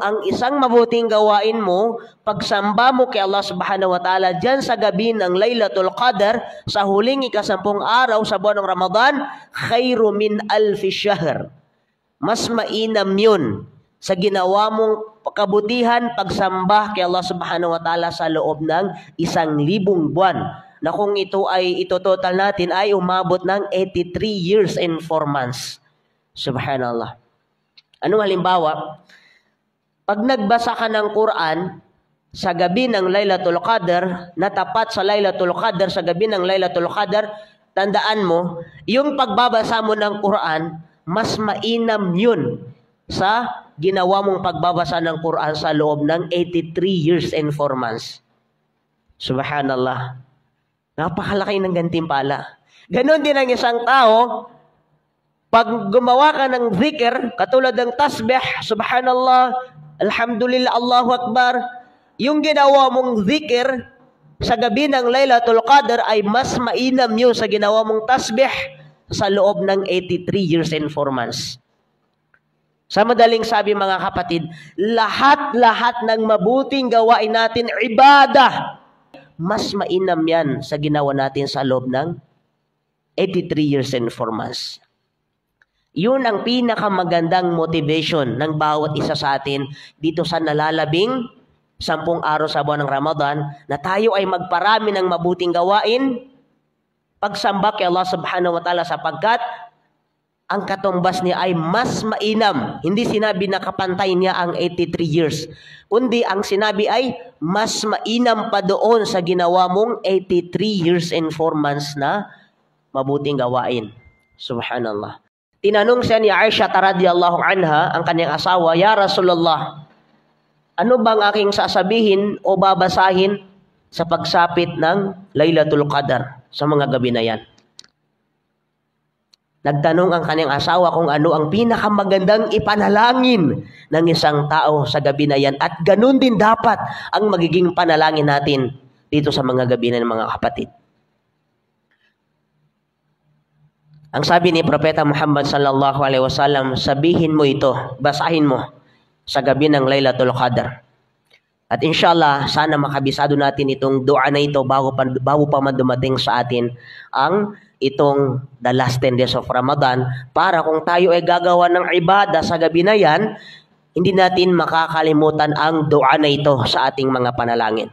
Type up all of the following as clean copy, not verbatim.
ang isang mabuting gawain mo, pagsamba mo kay Allah subhanahu wa ta'ala dyan sa gabi ng Laylatul Qadr, sa huling ikasampung araw sa buwan ng Ramadan, khairu min alfi shahr. Mas mainam yun sa ginawa mong kabutihan, pagsamba kay Allah subhanahu wa ta'ala sa loob ng 1,000 buwan. Na kung ito ay itototal natin ay umabot ng 83 years and 4 months. Subhanallah. Anong halimbawa? Pag nagbasa ka ng Quran sa gabi ng Laylatul Qadr, natapat sa Laylatul Qadr, sa gabi ng Laylatul Qadr, tandaan mo, yung pagbabasa mo ng Quran, mas mainam yun sa ginawa mong pagbabasa ng Quran sa loob ng 83 years and 4 months. Subhanallah. Napakalaki ng gantimpala. Ganon din ang isang tao, pag gumawa ka ng zikr, katulad ng tasbih, subhanallah, alhamdulillah, Allahu Akbar, yung ginawa mong zikr sa gabi ng Laylatul Qadr ay mas mainam yun sa ginawa mong tasbih sa loob ng 83 years and 4 months. Sa madaling sabi mga kapatid, lahat-lahat ng mabuting gawain natin, ibadah, mas mainam yan sa ginawa natin sa loob ng 83 years and 4 months. Yun ang pinakamagandang motivation ng bawat isa sa atin dito sa nalalabing 10 araw sa buwan ng Ramadan, na tayo ay magparami ng mabuting gawain, pagsamba kay Allah subhanahu wa ta'ala, sapagkat ang katumbas niya ay mas mainam. Hindi sinabi na kapantay niya ang 83 years, kundi ang sinabi ay mas mainam pa doon sa ginawa mong 83 years and 4 months na mabuting gawain. Subhanallah. Tinanong siya ni Aisha radhiyallahu anha, ang kanyang asawa, "Ya Rasulullah, ano bang aking sasabihin o babasahin sa pagsapit ng Laylatul Qadr sa mga gabi na yan?" Nagtanong ang kanyang asawa kung ano ang pinakamagandang ipanalangin ng isang tao sa gabi na yan. At ganun din dapat ang magiging panalangin natin dito sa mga gabi na mga kapatid. Ang sabi ni Propeta Muhammad sallallahu alaihi wasallam, sabihin mo ito, basahin mo sa gabi ng Laylatul Qadr. At inshallah, sana makabisado natin itong dua na ito bago pa man dumating sa atin ang itong the last 10 days of Ramadan, para kung tayo ay gagawa ng ibada sa gabi na yan, hindi natin makakalimutan ang dua na ito sa ating mga panalangin.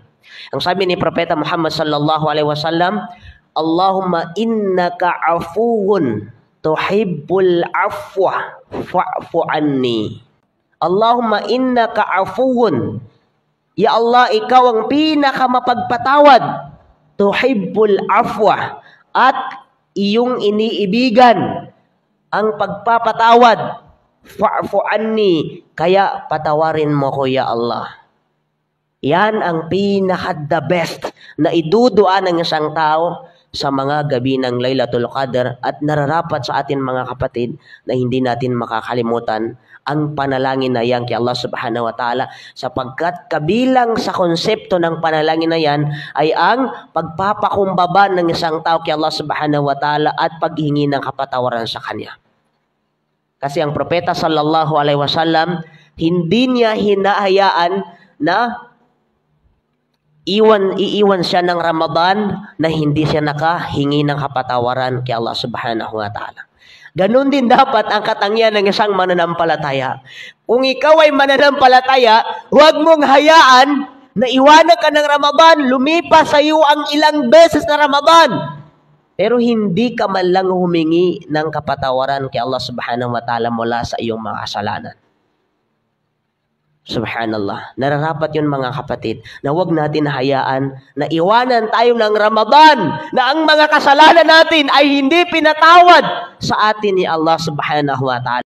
Ang sabi ni Propeta Muhammad sallallahu alaihi wasallam, Allahumma innaka afuwun tuhibbul afwa fa'fu anni. Allahumma innaka afuwun. Ya Allah, ikaw ang pinakamapagpatawad. Tuhibbul afwa. At iyong iniibigan ang pagpapatawad. Fa'fu anni. Kaya patawarin mo ko, ya Allah. Yan ang pinaka-the best na idudua ng isang tao sa mga gabi ng Laylatul Qadr, at nararapat sa atin mga kapatid na hindi natin makakalimutan ang panalangin na yan kay Allah subhanahu wa ta'ala, sapagkat kabilang sa konsepto ng panalangin na yan ay ang pagpapakumbaba ng isang tao kay Allah subhanahu wa ta'ala at paghingi ng kapatawaran sa kanya. Kasi ang Propeta sallallahu alaihi wasallam, hindi niya hinahayaan na iiwan siya ng Ramadan na hindi siya nakahingi ng kapatawaran kay Allah subhanahu wa ta'ala. Ganon din dapat ang katangian ng isang mananampalataya. Kung ikaw ay mananampalataya, huwag mong hayaan na iwanan ka ng Ramadan, lumipas sa iyo ang ilang beses na Ramadan, pero hindi ka man lang humingi ng kapatawaran kay Allah subhanahu wa ta'ala mula sa iyong mga kasalanan. Subhanallah. Nararapat yun mga kapatid, na huwag natin hayaan na iwanan tayo ng Ramadan na ang mga kasalanan natin ay hindi pinatawad sa atin ni Allah subhanahu wa ta'ala.